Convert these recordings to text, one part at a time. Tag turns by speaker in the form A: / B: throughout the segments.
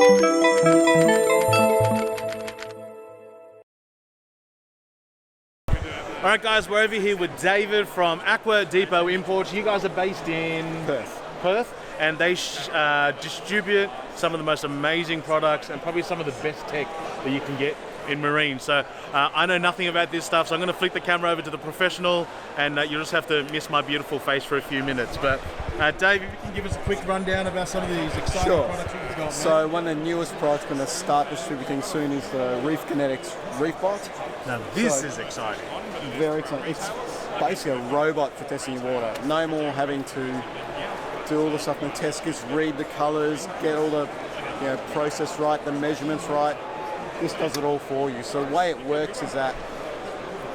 A: All right, guys, we're over here with David from Aqua Depot Imports. You guys are based in Perth, and they distribute some of the most amazing products and probably some of the best tech that you can get in marine. So I know nothing about this stuff, so I'm going to flick the camera over to the professional, and you'll just have to miss my beautiful face for a few minutes. But Dave, if you can give us a quick rundown about some of these exciting products you've got.
B: So one of the newest products going to start distributing soon is the Reef Kinetics Reefbot.
A: Now this is exciting.
B: Very exciting. It's basically a robot for testing your water. No more having to do all the stuff in the test kits, read the colours, get all the process right, the measurements right. This does it all for you. So the way it works is that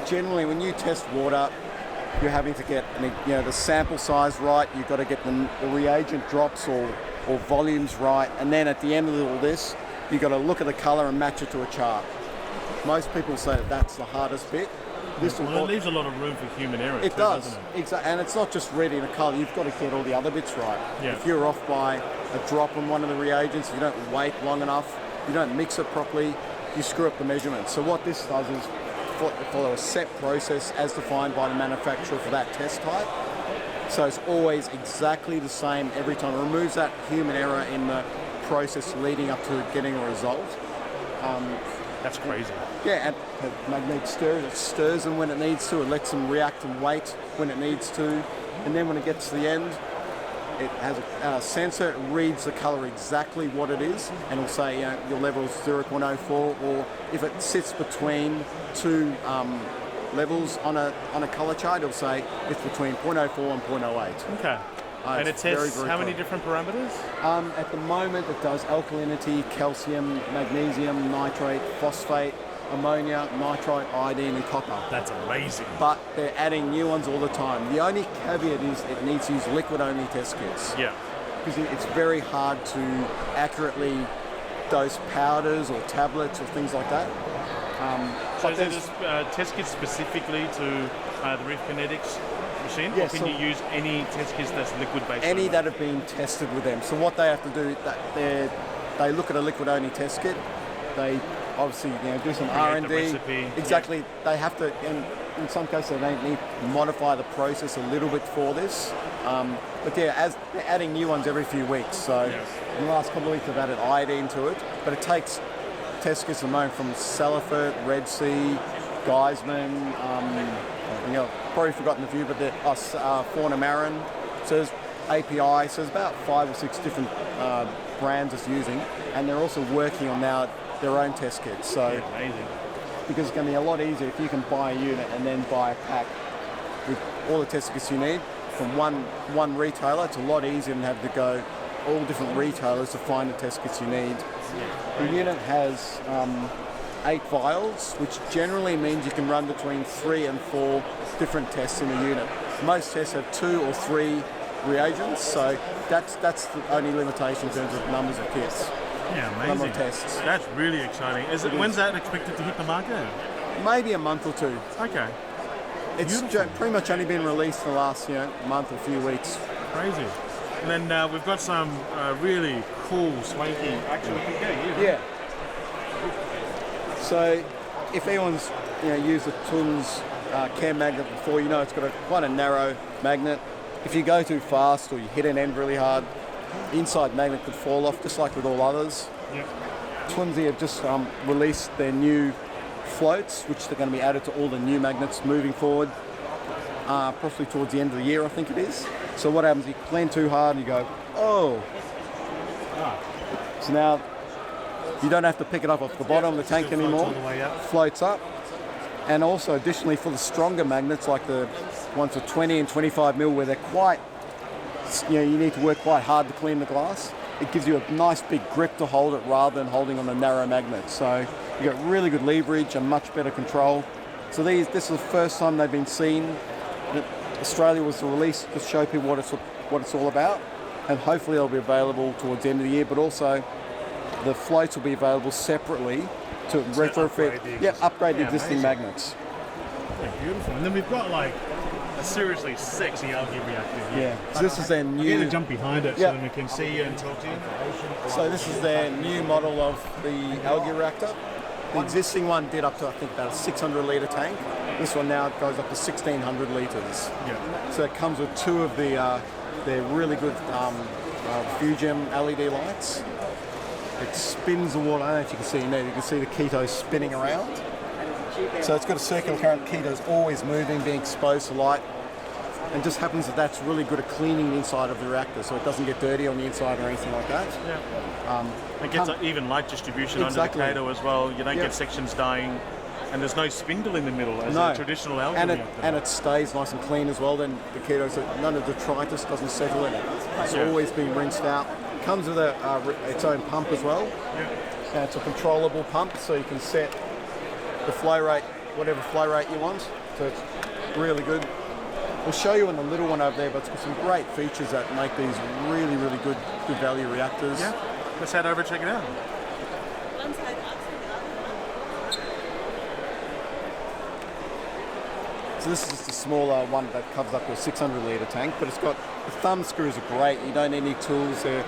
B: generally when you test water, you're having to get the sample size right. You've got to get the reagent drops or volumes right, and then at the end of all this, you've got to look at the colour and match it to a chart. Most people say that that's the hardest bit.
A: It leaves a lot of room for human error.
B: It does, exactly, and it's not just reading the colour. You've got to get all the other bits right.
A: Yeah.
B: If you're off by a drop on one of the reagents, if you don't wait long enough, you don't mix it properly, you screw up the measurements. So what this does is follow a set process as defined by the manufacturer for that test type. So it's always exactly the same every time. It removes that human error in the process leading up to getting a result.
A: That's crazy.
B: Yeah, and the magnet stirs them when it needs to. It lets them react and wait when it needs to. And then when it gets to the end, it has a sensor. It reads the colour exactly what it is, and it'll say your level is 0.04, or if it sits between two levels on a colour chart, it'll say it's between 0.04 and 0.08.
A: Okay. And it tests how many different parameters?
B: At the moment, it does alkalinity, calcium, magnesium, nitrate, phosphate, ammonia, nitrite, iodine, and copper.
A: That's amazing.
B: But they're adding new ones all the time. The only caveat is it needs to use liquid-only test kits.
A: Yeah.
B: Because it's very hard to accurately dose powders or tablets or things like that.
A: So is this test kit specifically to the Reef Kinetics machine?
B: Yes,
A: or can you use any test kits that's liquid-based?
B: Any that have been tested with them. So what they have to do, they look at a liquid-only test kit. They obviously do some R&D. Exactly. Yeah. They have to, and in some cases they need to modify the process a little bit for this. But yeah, as they're adding new ones every few weeks. So in the last couple of weeks they've added iodine to it. But it takes test kits at the moment from Salifert, Red Sea, Geisman, probably forgotten a few, but Fauna Marin. So there's API. So there's about 5 or 6 different brands it's using, and they're also working on now their own test kits. So
A: amazing.
B: Because it's going to be a lot easier if you can buy a unit and then buy a pack with all the test kits you need from one retailer. It's a lot easier than having to go all different retailers to find the test kits you need. The unit has 8 vials, which generally means you can run between 3 and 4 different tests in a unit. Most tests have 2 or 3 reagents, so that's the only limitation in terms of numbers of kits.
A: Yeah, amazing.
B: Number of tests.
A: That's really exciting. When's that expected to hit the market?
B: Maybe a month or 2.
A: Okay.
B: It's pretty much only been released in the last month or few weeks.
A: Crazy. And then we've got some really cool, swanky. Actually,
B: yeah. So, if anyone's used the Tun's cam magnet before, it's got quite a narrow magnet. If you go too fast or you hit an end really hard, the inside magnet could fall off, just like with all others.
A: Yep.
B: Twinsy have just released their new floats, which they're going to be added to all the new magnets moving forward, possibly towards the end of the year, I think it is. So what happens, you clean too hard and you go, oh. So now you don't have to pick it up off the bottom of the tank anymore.
A: All the way up.
B: Floats up. And also additionally for the stronger magnets, like the ones for 20 and 25 mil, where they're quite, you need to work quite hard to clean the glass. It gives you a nice big grip to hold it rather than holding on the narrow magnet. So you got really good leverage and much better control. So this is the first time they've been seen. Australia was the release to show people what it's all about, and hopefully they'll be available towards the end of the year. But also, the floats will be available separately to retrofit, upgrade the existing magnets.
A: Yeah, beautiful. And then we've got a seriously sexy algae reactor here.
B: Yeah. So this is their
A: I'm
B: new.
A: going to jump behind it
B: Yeah.
A: so that we can see you and talk to you.
B: So this is their new model of the algae reactor. The existing one did up to, I think, about a 600 litre tank. This one now goes up to 1,600 litres.
A: Yeah.
B: So it comes with two of the their really good Fusion LED lights. It spins the water. I don't know if you can see in there. You can see the keto spinning around. So it's got a circular current. Keto's always moving, being exposed to light. And just happens that that's really good at cleaning the inside of the reactor, so it doesn't get dirty on the inside or anything like that.
A: Yeah. It gets an even light distribution
B: Exactly.
A: under the Kato as well. You don't
B: Yep.
A: get sections dying, and there's no spindle in the middle as
B: No.
A: a traditional algae
B: And
A: reactor.
B: it stays nice and clean as well. Then the keto, so none of the detritus doesn't settle in it. It's
A: Yeah.
B: always been rinsed out. Comes with its own pump as well.
A: Yeah.
B: And it's a controllable pump, so you can set the flow rate, whatever flow rate you want. So it's really good. We'll show you on the little one over there, but it's got some great features that make these really, really good value reactors.
A: Yeah. Let's head over and check it out.
B: So this is just a smaller one that covers up to a 600 litre tank, but it's got, the thumb screws are great. You don't need any tools. They're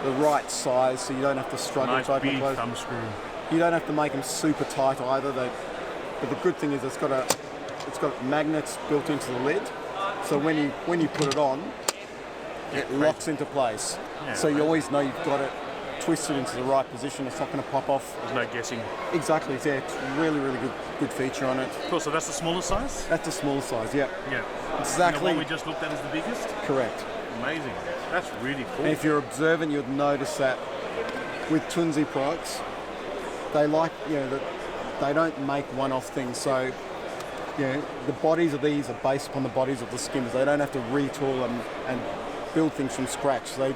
B: the right size, so you don't have to struggle
A: Nice
B: to open
A: big
B: and close.
A: thumb screw.
B: You don't have to make them super tight either. But the good thing is it's got magnets built into the lid, so when you put it on, it locks into place.
A: Yeah,
B: So you always know you've got it twisted into the right position. It's not going to pop off.
A: There's no guessing.
B: Exactly. Yeah, it's really, really good feature on it.
A: Cool, so that's the smallest size?
B: That's the small size. Yeah.
A: Yeah.
B: Exactly.
A: And the one we just looked at is the biggest?
B: Correct.
A: Amazing. That's really cool.
B: And if you're observant, you'd notice that with Tunzi products, they like, that they don't make one-off things. So, the bodies of these are based upon the bodies of the skims. They don't have to retool them and build things from scratch. They're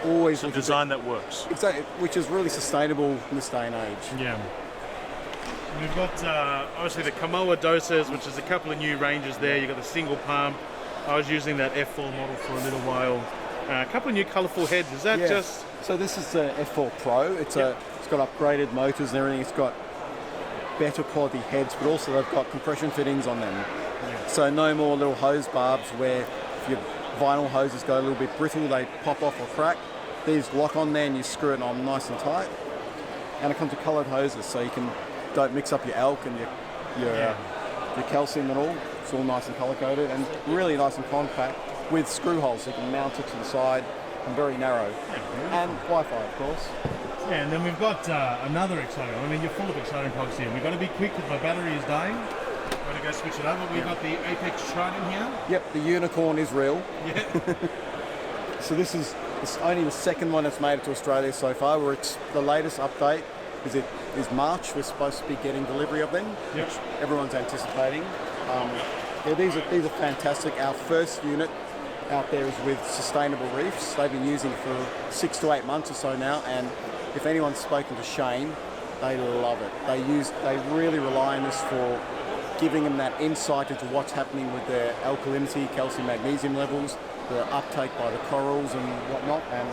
B: always
A: a design that works.
B: Exactly, which is really sustainable in this day and age.
A: Yeah. We've got obviously the Kamoa doses, which is a couple of new ranges there. You've got the single pump. I was using that F4 model for a little while. A couple of new colourful heads. Is that just?
B: So this is the F4 Pro. It's got upgraded motors and everything. It's got better quality heads, but also they've got compression fittings on them.
A: Yeah.
B: So no more little hose barbs where if your vinyl hoses go a little bit brittle, they pop off or crack. These lock on there and you screw it on nice and tight. And it comes with coloured hoses, so you don't mix up your alk and your calcium at all. It's all nice and colour coded and really nice and compact with screw holes, so you can mount it to the side and very narrow. And Wi-Fi, of course.
A: Yeah, and then we've got another exciting. I mean, you're full of exciting products here. We've got to be quick because my battery is dying. Got to go switch it over. We've got the Apex Trident here.
B: Yep, the unicorn is real.
A: Yeah.
B: So it's only the second one that's made it to Australia so far. The latest update is March. We're supposed to be getting delivery of them, which everyone's anticipating. These are fantastic. Our first unit out there is with Sustainable Reefs. They've been using it for 6 to 8 months or so now, and if anyone's spoken to Shane, they love it. They really rely on this for giving them that insight into what's happening with their alkalinity, calcium, magnesium levels, the uptake by the corals and whatnot, and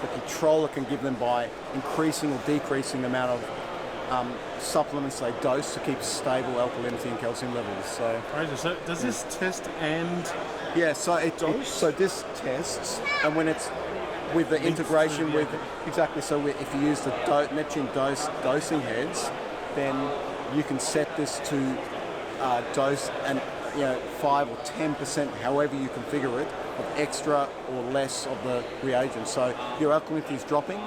B: the control it can give them by increasing or decreasing the amount of supplements they dose to keep stable alkalinity and calcium levels. So
A: does this test and
B: so this tests, and when it's with the integration with exactly, so if you use the Neptune dosing heads, then you can set this to dose and 5 or 10%, however you configure it, of extra or less of the reagent. So your alkalinity is dropping.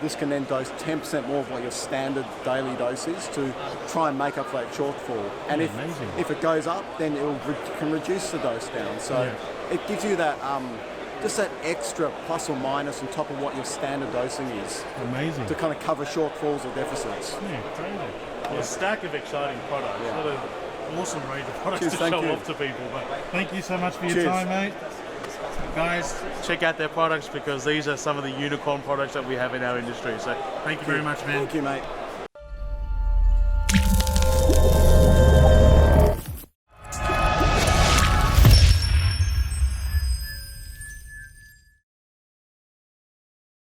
B: This can then dose 10% more of what your standard daily dose is to try and make up for that shortfall. And if it goes up, then it can reduce the dose down. So it gives you that just that extra plus or minus on top of what your standard dosing is.
A: Amazing.
B: To kind of cover shortfalls or deficits.
A: Yeah, crazy. Well, a stack of exciting products.
B: Yeah.
A: What an awesome range of products to
B: Thank
A: show
B: you.
A: off to people. But thank you so much for your time, mate. Guys, check out their products because these are some of the unicorn products that we have in our industry. So thank you very much, man.
B: Thank you, mate.